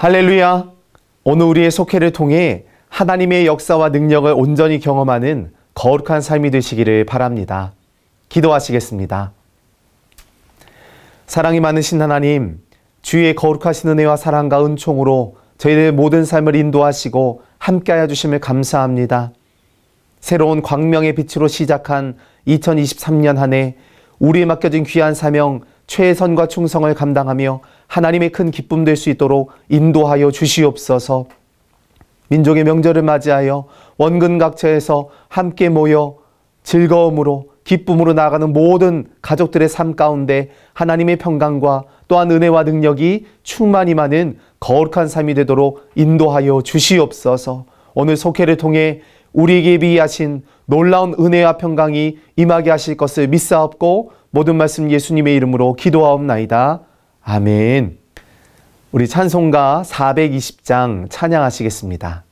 할렐루야! 오늘 우리의 속회를 통해 하나님의 역사와 능력을 온전히 경험하는 거룩한 삶이 되시기를 바랍니다. 기도하시겠습니다. 사랑이 많으신 하나님, 주의 거룩하신 은혜와 사랑과 은총으로 저희들의 모든 삶을 인도하시고 함께하여 주심을 감사합니다. 새로운 광명의 빛으로 시작한 2023년 한 해 우리에 맡겨진 귀한 사명, 최선과 충성을 감당하며 하나님의 큰 기쁨 될 수 있도록 인도하여 주시옵소서. 민족의 명절을 맞이하여 원근 각처에서 함께 모여 즐거움으로 기쁨으로 나아가는 모든 가족들의 삶 가운데 하나님의 평강과 또한 은혜와 능력이 충만히 많은 거룩한 삶이 되도록 인도하여 주시옵소서. 오늘 속회를 통해 우리에게 예비하신 놀라운 은혜와 평강이 임하게 하실 것을 믿사옵고 모든 말씀 예수님의 이름으로 기도하옵나이다. 아멘. 우리 찬송가 420장 찬양하시겠습니다.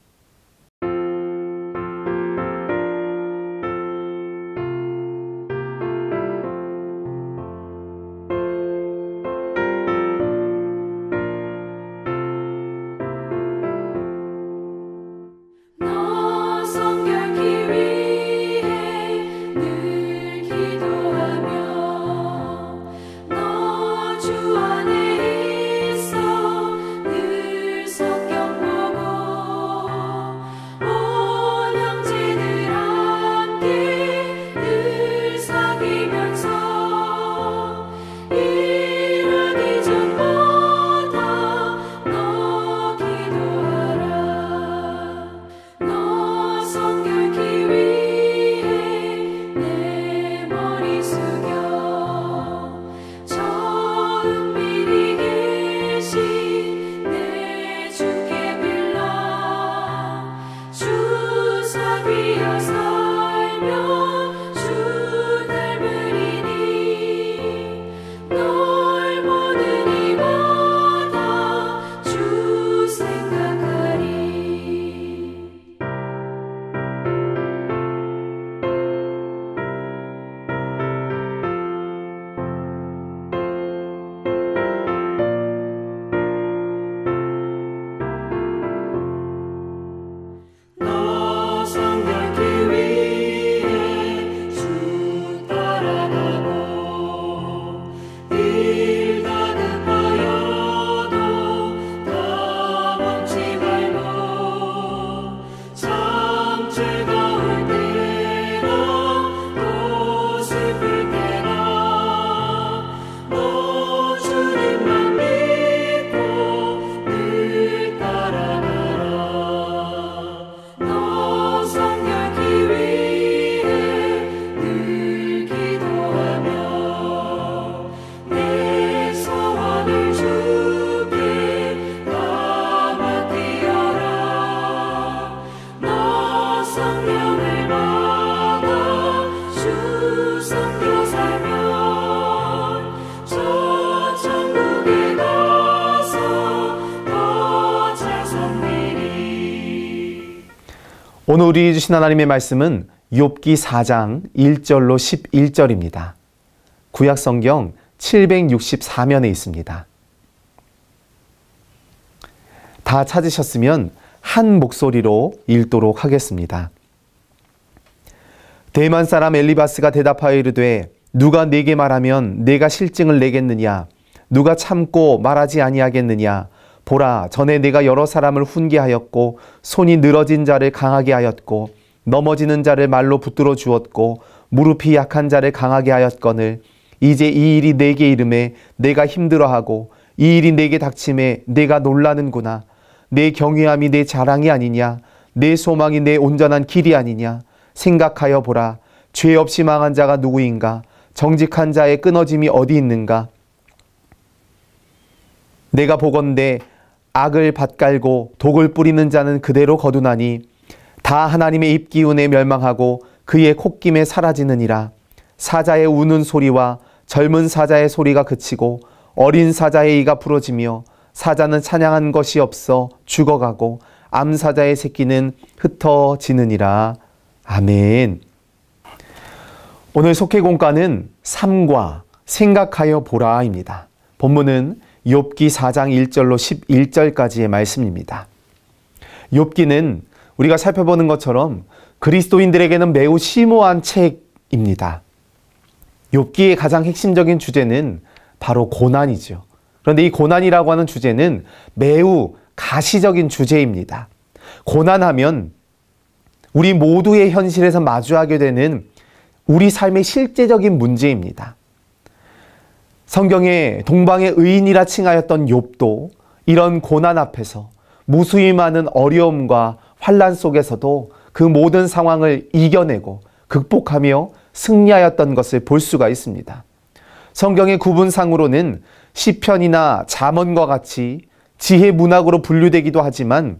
오늘 우리 주신 하나님의 말씀은 욥기 4장 1절로 11절입니다. 구약성경 764면에 있습니다. 다 찾으셨으면 한 목소리로 읽도록 하겠습니다. 대만 사람 엘리바스가 대답하여 이르되 누가 내게 말하면 내가 실증을 내겠느냐? 누가 참고 말하지 아니하겠느냐? 보라, 전에 내가 여러 사람을 훈계하였고 손이 늘어진 자를 강하게 하였고 넘어지는 자를 말로 붙들어 주었고 무릎이 약한 자를 강하게 하였거늘 이제 이 일이 내게 이름에 내가 힘들어하고 이 일이 내게 닥침에 내가 놀라는구나. 내 경외함이 내 자랑이 아니냐? 내 소망이 내 온전한 길이 아니냐? 생각하여 보라. 죄 없이 망한 자가 누구인가? 정직한 자의 끊어짐이 어디 있는가? 내가 보건대 악을 밭갈고 독을 뿌리는 자는 그대로 거두나니 다 하나님의 입기운에 멸망하고 그의 콧김에 사라지느니라. 사자의 우는 소리와 젊은 사자의 소리가 그치고 어린 사자의 이가 부러지며 사자는 찬양한 것이 없어 죽어가고 암사자의 새끼는 흩어지느니라. 아멘. 오늘 속회공과는 삶과 생각하여 보라입니다. 본문은 욥기 4장 1절로 11절까지의 말씀입니다. 욥기는 우리가 살펴보는 것처럼 그리스도인들에게는 매우 심오한 책입니다. 욥기의 가장 핵심적인 주제는 바로 고난이죠. 그런데 이 고난이라고 하는 주제는 매우 가시적인 주제입니다. 고난하면 우리 모두의 현실에서 마주하게 되는 우리 삶의 실제적인 문제입니다. 성경에 동방의 의인이라 칭하였던 욥도 이런 고난 앞에서 무수히 많은 어려움과 환난 속에서도 그 모든 상황을 이겨내고 극복하며 승리하였던 것을 볼 수가 있습니다. 성경의 구분상으로는 시편이나 잠언과 같이 지혜 문학으로 분류되기도 하지만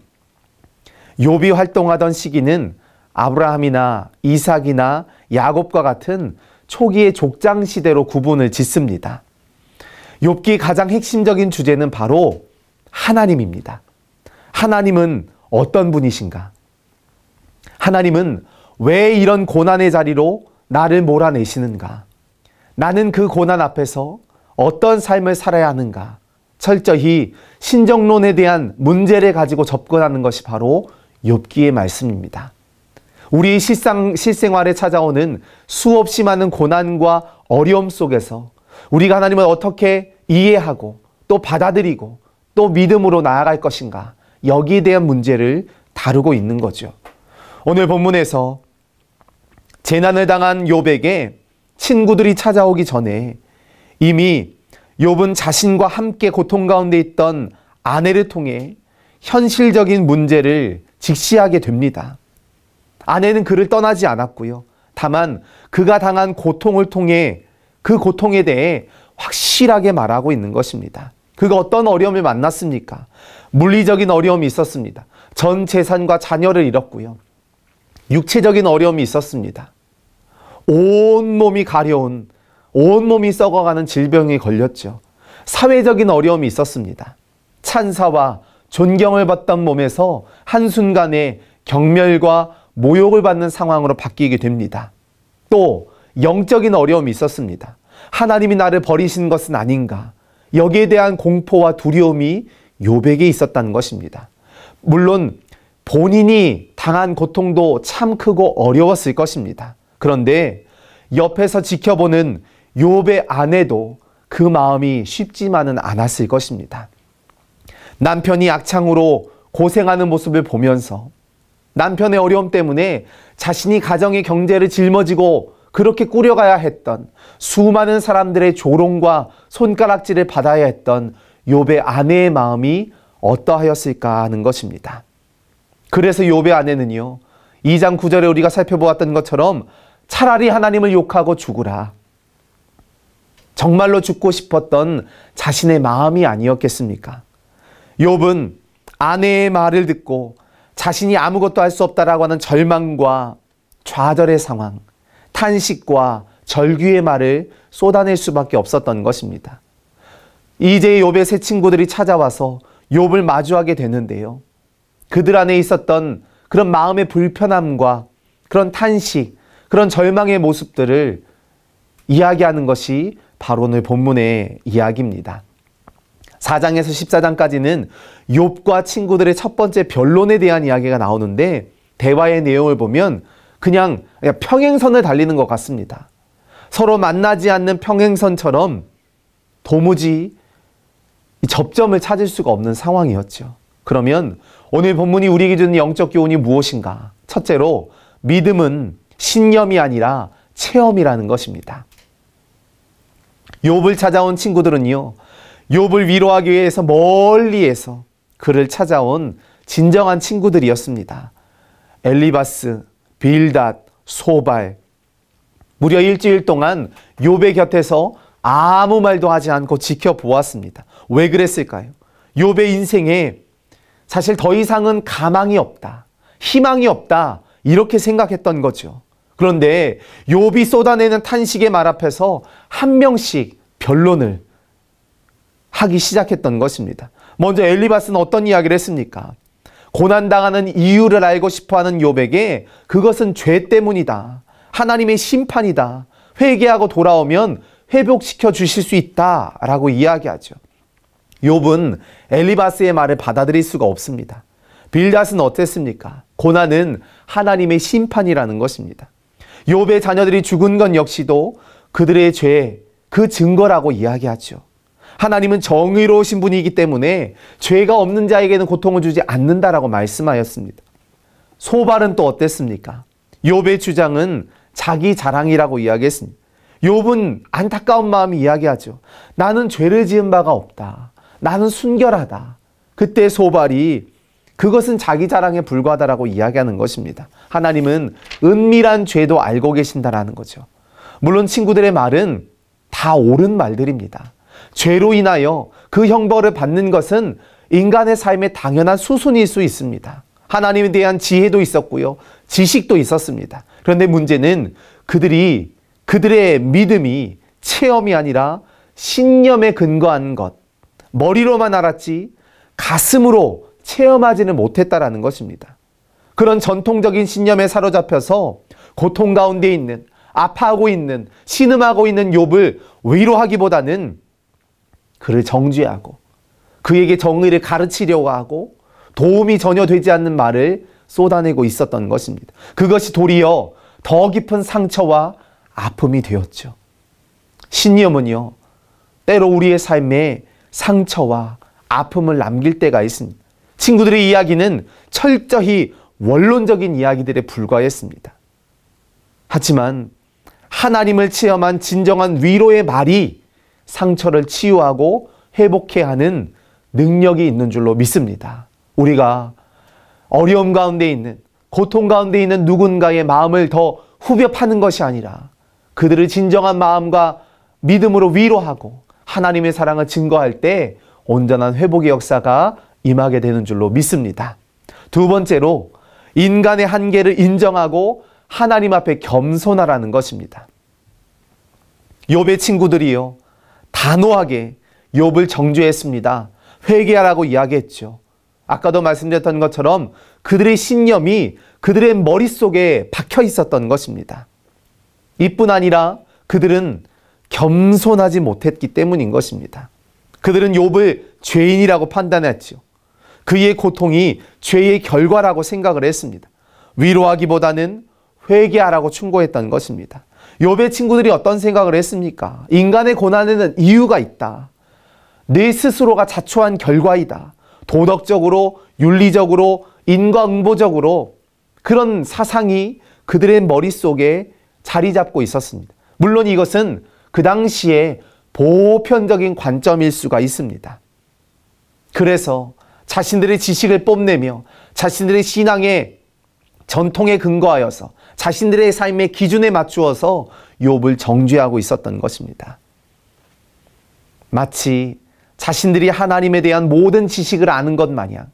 욥이 활동하던 시기는 아브라함이나 이삭이나 야곱과 같은 초기의 족장 시대로 구분을 짓습니다. 욥기의 가장 핵심적인 주제는 바로 하나님입니다. 하나님은 어떤 분이신가? 하나님은 왜 이런 고난의 자리로 나를 몰아내시는가? 나는 그 고난 앞에서 어떤 삶을 살아야 하는가? 철저히 신정론에 대한 문제를 가지고 접근하는 것이 바로 욥기의 말씀입니다. 우리의 실생활에 찾아오는 수없이 많은 고난과 어려움 속에서 우리가 하나님을 어떻게 이해하고 또 받아들이고 또 믿음으로 나아갈 것인가? 여기에 대한 문제를 다루고 있는 거죠. 오늘 본문에서 재난을 당한 욥에게 친구들이 찾아오기 전에 이미 욥은 자신과 함께 고통 가운데 있던 아내를 통해 현실적인 문제를 직시하게 됩니다. 아내는 그를 떠나지 않았고요. 다만 그가 당한 고통을 통해 그 고통에 대해 확실하게 말하고 있는 것입니다. 그가 어떤 어려움을 만났습니까? 물리적인 어려움이 있었습니다. 전 재산과 자녀를 잃었고요. 육체적인 어려움이 있었습니다. 온몸이 가려운, 온몸이 썩어가는 질병에 걸렸죠. 사회적인 어려움이 있었습니다. 찬사와 존경을 받던 몸에서 한순간에 경멸과 모욕을 받는 상황으로 바뀌게 됩니다. 또 영적인 어려움이 있었습니다. 하나님이 나를 버리신 것은 아닌가? 여기에 대한 공포와 두려움이 욥에게 있었다는 것입니다. 물론 본인이 당한 고통도 참 크고 어려웠을 것입니다. 그런데 옆에서 지켜보는 욥의 아내도 그 마음이 쉽지만은 않았을 것입니다. 남편이 악창으로 고생하는 모습을 보면서 남편의 어려움 때문에 자신이 가정의 경제를 짊어지고 그렇게 꾸려가야 했던 수많은 사람들의 조롱과 손가락질을 받아야 했던 욥의 아내의 마음이 어떠하였을까 하는 것입니다. 그래서 욥의 아내는요, 2장 9절에 우리가 살펴보았던 것처럼 차라리 하나님을 욕하고 죽으라. 정말로 죽고 싶었던 자신의 마음이 아니었겠습니까? 욥은 아내의 말을 듣고 자신이 아무것도 할 수 없다라고 하는 절망과 좌절의 상황, 탄식과 절규의 말을 쏟아낼 수밖에 없었던 것입니다. 이제 욥의 새 친구들이 찾아와서 욥을 마주하게 되는데요. 그들 안에 있었던 그런 마음의 불편함과 그런 탄식, 그런 절망의 모습들을 이야기하는 것이 바로 오늘 본문의 이야기입니다. 4장에서 14장까지는 욥과 친구들의 첫 번째 변론에 대한 이야기가 나오는데 대화의 내용을 보면 그냥 평행선을 달리는 것 같습니다. 서로 만나지 않는 평행선처럼 도무지 접점을 찾을 수가 없는 상황이었죠. 그러면 오늘 본문이 우리에게 주는 영적 교훈이 무엇인가? 첫째로 믿음은 신념이 아니라 체험이라는 것입니다. 욥을 찾아온 친구들은요, 욥을 위로하기 위해서 멀리에서 그를 찾아온 진정한 친구들이었습니다. 엘리바스, 빌닷, 소발, 무려 일주일 동안 욥의 곁에서 아무 말도 하지 않고 지켜보았습니다. 왜 그랬을까요? 욥의 인생에 사실 더 이상은 가망이 없다, 희망이 없다, 이렇게 생각했던 거죠. 그런데 욥이 쏟아내는 탄식의 말 앞에서 한 명씩 변론을 하기 시작했던 것입니다. 먼저 엘리바스는 어떤 이야기를 했습니까? 고난당하는 이유를 알고 싶어하는 욥에게 그것은 죄 때문이다, 하나님의 심판이다, 회개하고 돌아오면 회복시켜 주실 수 있다 라고 이야기하죠. 욥은 엘리바스의 말을 받아들일 수가 없습니다. 빌닷은 어땠습니까? 고난은 하나님의 심판이라는 것입니다. 욥의 자녀들이 죽은 건 역시도 그들의 죄, 그 증거라고 이야기하죠. 하나님은 정의로우신 분이기 때문에 죄가 없는 자에게는 고통을 주지 않는다라고 말씀하였습니다. 소발은 또 어땠습니까? 욥의 주장은 자기 자랑이라고 이야기했습니다. 욥은 안타까운 마음이 이야기하죠. 나는 죄를 지은 바가 없다. 나는 순결하다. 그때 소발이 그것은 자기 자랑에 불과하다라고 이야기하는 것입니다. 하나님은 은밀한 죄도 알고 계신다라는 거죠. 물론 친구들의 말은 다 옳은 말들입니다. 죄로 인하여 그 형벌을 받는 것은 인간의 삶의 당연한 수순일 수 있습니다. 하나님에 대한 지혜도 있었고요. 지식도 있었습니다. 그런데 문제는 그들의 믿음이 체험이 아니라 신념에 근거한 것, 머리로만 알았지 가슴으로 체험하지는 못했다라는 것입니다. 그런 전통적인 신념에 사로잡혀서 고통 가운데 있는, 아파하고 있는, 신음하고 있는 욥을 위로하기보다는 그를 정죄하고 그에게 정의를 가르치려고 하고 도움이 전혀 되지 않는 말을 쏟아내고 있었던 것입니다. 그것이 도리어 더 깊은 상처와 아픔이 되었죠. 신념은요, 때로 우리의 삶에 상처와 아픔을 남길 때가 있습니다. 친구들의 이야기는 철저히 원론적인 이야기들에 불과했습니다. 하지만 하나님을 체험한 진정한 위로의 말이 상처를 치유하고 회복해야 하는 능력이 있는 줄로 믿습니다. 우리가 어려움 가운데 있는, 고통 가운데 있는 누군가의 마음을 더 후벼 파는 것이 아니라 그들을 진정한 마음과 믿음으로 위로하고 하나님의 사랑을 증거할 때 온전한 회복의 역사가 임하게 되는 줄로 믿습니다. 두 번째로 인간의 한계를 인정하고 하나님 앞에 겸손하라는 것입니다. 욥의 친구들이요, 단호하게 욥을 정죄했습니다. 회개하라고 이야기했죠. 아까도 말씀드렸던 것처럼 그들의 신념이 그들의 머릿속에 박혀 있었던 것입니다. 이뿐 아니라 그들은 겸손하지 못했기 때문인 것입니다. 그들은 욥을 죄인이라고 판단했죠. 그의 고통이 죄의 결과라고 생각을 했습니다. 위로하기보다는 회개하라고 충고했던 것입니다. 욥의 친구들이 어떤 생각을 했습니까? 인간의 고난에는 이유가 있다. 내 스스로가 자초한 결과이다. 도덕적으로, 윤리적으로, 인과응보적으로 그런 사상이 그들의 머릿속에 자리 잡고 있었습니다. 물론 이것은 그 당시에 보편적인 관점일 수가 있습니다. 그래서 자신들의 지식을 뽐내며 자신들의 신앙의 전통에 근거하여서 자신들의 삶의 기준에 맞추어서 욥을 정죄하고 있었던 것입니다. 마치 자신들이 하나님에 대한 모든 지식을 아는 것 마냥,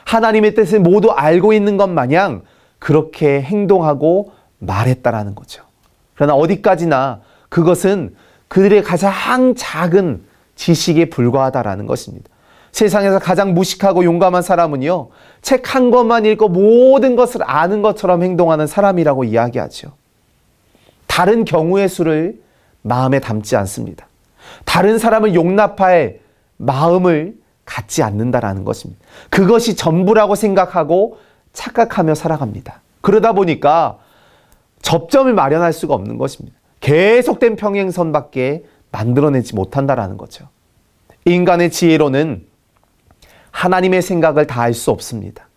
하나님의 뜻을 모두 알고 있는 것 마냥 그렇게 행동하고 말했다라는 거죠. 그러나 어디까지나 그것은 그들의 가장 작은 지식에 불과하다라는 것입니다. 세상에서 가장 무식하고 용감한 사람은요, 책 한 권만 읽고 모든 것을 아는 것처럼 행동하는 사람이라고 이야기하죠. 다른 경우의 수를 마음에 담지 않습니다. 다른 사람을 용납할 마음을 갖지 않는다라는 것입니다. 그것이 전부라고 생각하고 착각하며 살아갑니다. 그러다 보니까 접점을 마련할 수가 없는 것입니다. 계속된 평행선밖에 만들어내지 못한다라는 거죠. 인간의 지혜로는 하나님의 생각을 다 알 수 없습니다.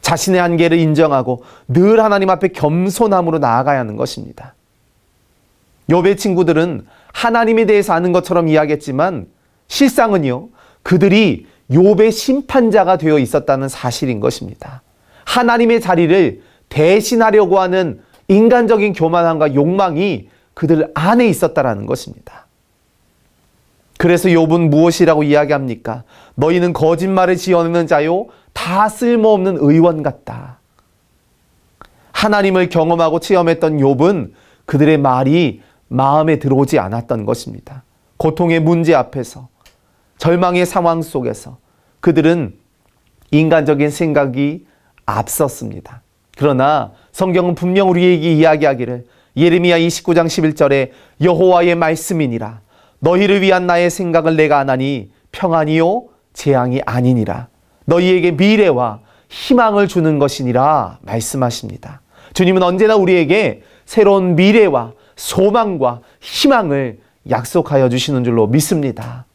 자신의 한계를 인정하고 늘 하나님 앞에 겸손함으로 나아가야 하는 것입니다. 욥의 친구들은 하나님에 대해서 아는 것처럼 이야기했지만 실상은요, 그들이 욥의 심판자가 되어 있었다는 사실인 것입니다. 하나님의 자리를 대신하려고 하는 인간적인 교만함과 욕망이 그들 안에 있었다라는 것입니다. 그래서 욥은 무엇이라고 이야기합니까? 너희는 거짓말을 지어내는 자요, 다 쓸모없는 의원 같다. 하나님을 경험하고 체험했던 욥은 그들의 말이 마음에 들어오지 않았던 것입니다. 고통의 문제 앞에서, 절망의 상황 속에서 그들은 인간적인 생각이 앞섰습니다. 그러나 성경은 분명 우리에게 이야기하기를, 예레미야 29장 11절에 여호와의 말씀이니라, 너희를 위한 나의 생각을 내가 아나니 평안이요 재앙이 아니니라. 너희에게 미래와 희망을 주는 것이니라 말씀하십니다. 주님은 언제나 우리에게 새로운 미래와 소망과 희망을 약속하여 주시는 줄로 믿습니다.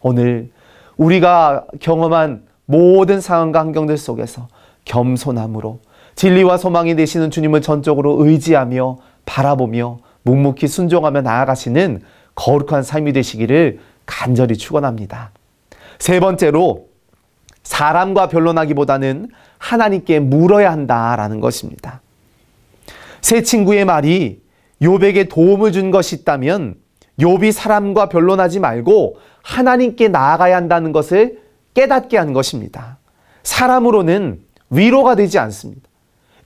오늘 우리가 경험한 모든 상황과 환경들 속에서 겸손함으로 진리와 소망이 되시는 주님을 전적으로 의지하며 바라보며 묵묵히 순종하며 나아가시는 거룩한 삶이 되시기를 간절히 축원합니다. 세 번째로 사람과 변론하기보다는 하나님께 물어야 한다라는 것입니다. 세 친구의 말이 욥에게 도움을 준 것이 있다면 욥이 사람과 변론하지 말고 하나님께 나아가야 한다는 것을 깨닫게 한 것입니다. 사람으로는 위로가 되지 않습니다.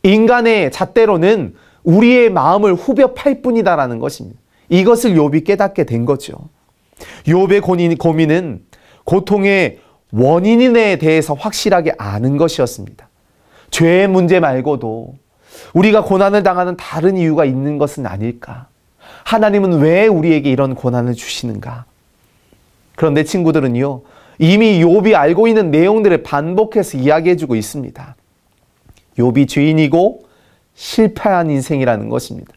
인간의 잣대로는 우리의 마음을 후벼 팔 뿐이다라는 것입니다. 이것을 욥이 깨닫게 된 거죠. 욥의 고민은 고통의 원인에 대해서 확실하게 아는 것이었습니다. 죄의 문제 말고도 우리가 고난을 당하는 다른 이유가 있는 것은 아닐까? 하나님은 왜 우리에게 이런 고난을 주시는가? 그런데 친구들은요, 이미 욥이 알고 있는 내용들을 반복해서 이야기해주고 있습니다. 욥이 죄인이고 실패한 인생이라는 것입니다.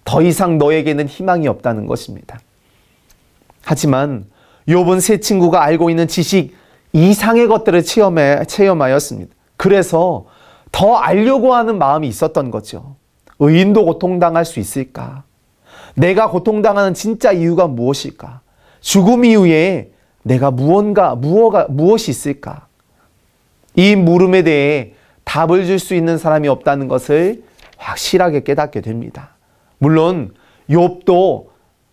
더 이상 너에게는 희망이 없다는 것입니다. 하지만 욥은 세 친구가 알고 있는 지식 이상의 것들을 체험하였습니다. 그래서 더 알려고 하는 마음이 있었던 거죠. 의인도 고통당할 수 있을까? 내가 고통당하는 진짜 이유가 무엇일까? 죽음 이후에 내가 무엇이 있을까? 이 물음에 대해 답을 줄 수 있는 사람이 없다는 것을 확실하게 깨닫게 됩니다. 물론 욥도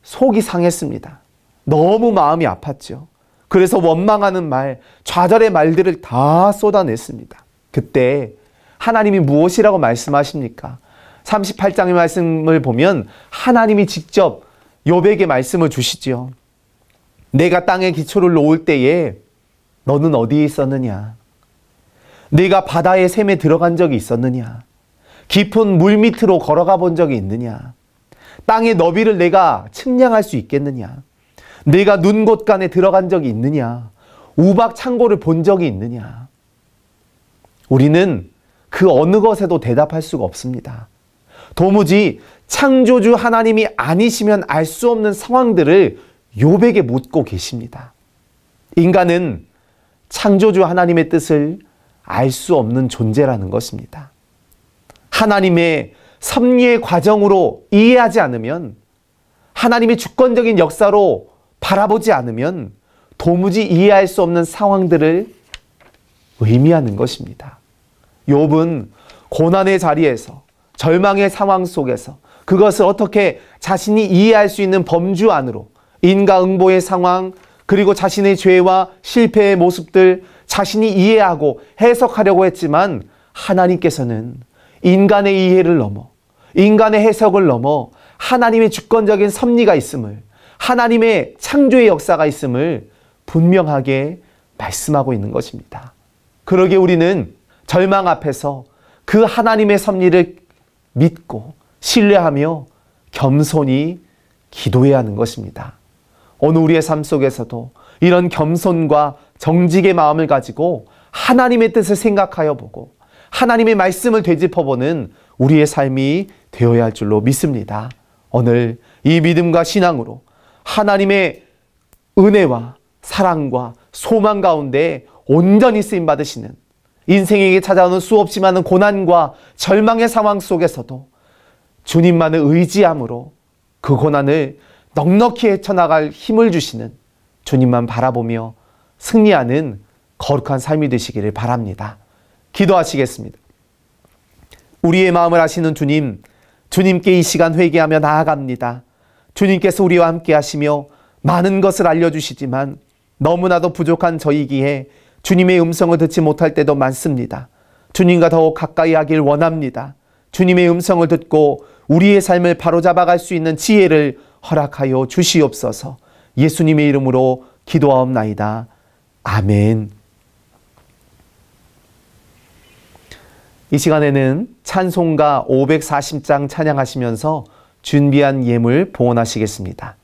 속이 상했습니다. 너무 마음이 아팠죠. 그래서 원망하는 말, 좌절의 말들을 다 쏟아냈습니다. 그때 하나님이 무엇이라고 말씀하십니까? 38장의 말씀을 보면 하나님이 직접 욥에게 말씀을 주시지요. 내가 땅에 기초를 놓을 때에 너는 어디에 있었느냐? 네가 바다의 샘에 들어간 적이 있었느냐? 깊은 물 밑으로 걸어가 본 적이 있느냐? 땅의 너비를 내가 측량할 수 있겠느냐? 내가 눈 곳간에 들어간 적이 있느냐? 우박 창고를 본 적이 있느냐? 우리는 그 어느 것에도 대답할 수가 없습니다. 도무지 창조주 하나님이 아니시면 알 수 없는 상황들을 욥에게 묻고 계십니다. 인간은 창조주 하나님의 뜻을 알 수 없는 존재라는 것입니다. 하나님의 섭리의 과정으로 이해하지 않으면, 하나님의 주권적인 역사로 바라보지 않으면 도무지 이해할 수 없는 상황들을 의미하는 것입니다. 욥은 고난의 자리에서, 절망의 상황 속에서 그것을 어떻게 자신이 이해할 수 있는 범주 안으로 인과응보의 상황, 그리고 자신의 죄와 실패의 모습들 자신이 이해하고 해석하려고 했지만 하나님께서는 인간의 이해를 넘어, 인간의 해석을 넘어 하나님의 주권적인 섭리가 있음을, 하나님의 창조의 역사가 있음을 분명하게 말씀하고 있는 것입니다. 그러기에 우리는 절망 앞에서 그 하나님의 섭리를 믿고 신뢰하며 겸손히 기도해야 하는 것입니다. 오늘 우리의 삶 속에서도 이런 겸손과 정직의 마음을 가지고 하나님의 뜻을 생각하여 보고 하나님의 말씀을 되짚어보는 우리의 삶이 되어야 할 줄로 믿습니다. 오늘 이 믿음과 신앙으로 하나님의 은혜와 사랑과 소망 가운데 온전히 쓰임받으시는, 인생에게 찾아오는 수없이 많은 고난과 절망의 상황 속에서도 주님만을 의지함으로 그 고난을 넉넉히 헤쳐나갈 힘을 주시는 주님만 바라보며 승리하는 거룩한 삶이 되시기를 바랍니다. 기도하시겠습니다. 우리의 마음을 아시는 주님, 주님께 이 시간 회개하며 나아갑니다. 주님께서 우리와 함께 하시며 많은 것을 알려주시지만 너무나도 부족한 저이기에 주님의 음성을 듣지 못할 때도 많습니다. 주님과 더욱 가까이 하길 원합니다. 주님의 음성을 듣고 우리의 삶을 바로잡아갈 수 있는 지혜를 허락하여 주시옵소서. 예수님의 이름으로 기도하옵나이다. 아멘. 이 시간에는 찬송가 540장 찬양하시면서 준비한 예물 봉헌하시겠습니다. 。 .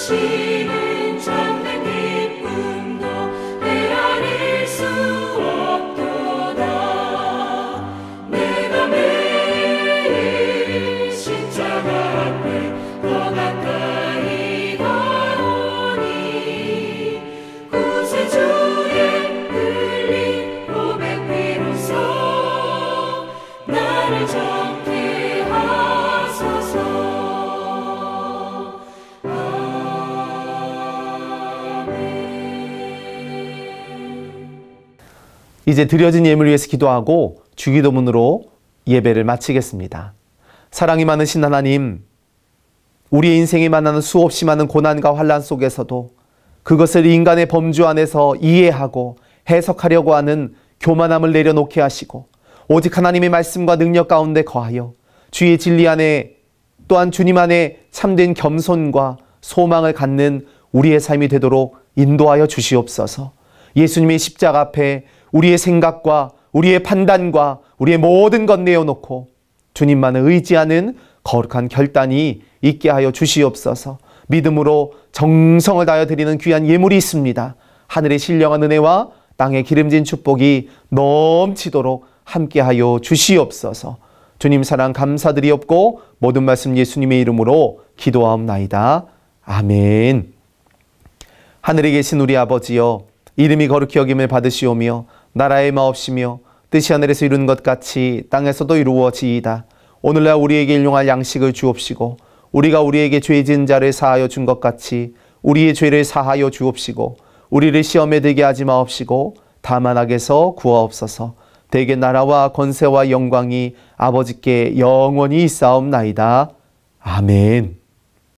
주시는 참된 기쁨도 헤아릴 수 없도다. 내가 매일 십자가 앞에 더 가까이 가오니 구세주의 흘린 고백 비로소 나를 정케 하소서. 이제 드려진 예물을 위해서 기도하고 주기도문으로 예배를 마치겠습니다. 사랑이 많으신 하나님, 우리의 인생에 만나는 수없이 많은 고난과 환난 속에서도 그것을 인간의 범주 안에서 이해하고 해석하려고 하는 교만함을 내려놓게 하시고 오직 하나님의 말씀과 능력 가운데 거하여 주의 진리 안에 또한 주님 안에 참된 겸손과 소망을 갖는 우리의 삶이 되도록 인도하여 주시옵소서. 예수님의 십자가 앞에 우리의 생각과 우리의 판단과 우리의 모든 것 내어놓고 주님만을 의지하는 거룩한 결단이 있게 하여 주시옵소서. 믿음으로 정성을 다하여 드리는 귀한 예물이 있습니다. 하늘의 신령한 은혜와 땅의 기름진 축복이 넘치도록 함께하여 주시옵소서. 주님 사랑 감사드리옵고 모든 말씀 예수님의 이름으로 기도하옵나이다. 아멘. 하늘에 계신 우리 아버지여, 이름이 거룩히 여김을 받으시오며 나라의 마옵시며 뜻이 하늘에서 이루는 것 같이 땅에서도 이루어지이다. 오늘날 우리에게 일용할 양식을 주옵시고 우리가 우리에게 죄 지은 자를 사하여 준 것 같이 우리의 죄를 사하여 주옵시고 우리를 시험에 들게 하지 마옵시고 다만 악에서 구하옵소서. 대개 나라와 권세와 영광이 아버지께 영원히 있사옵나이다. 아멘.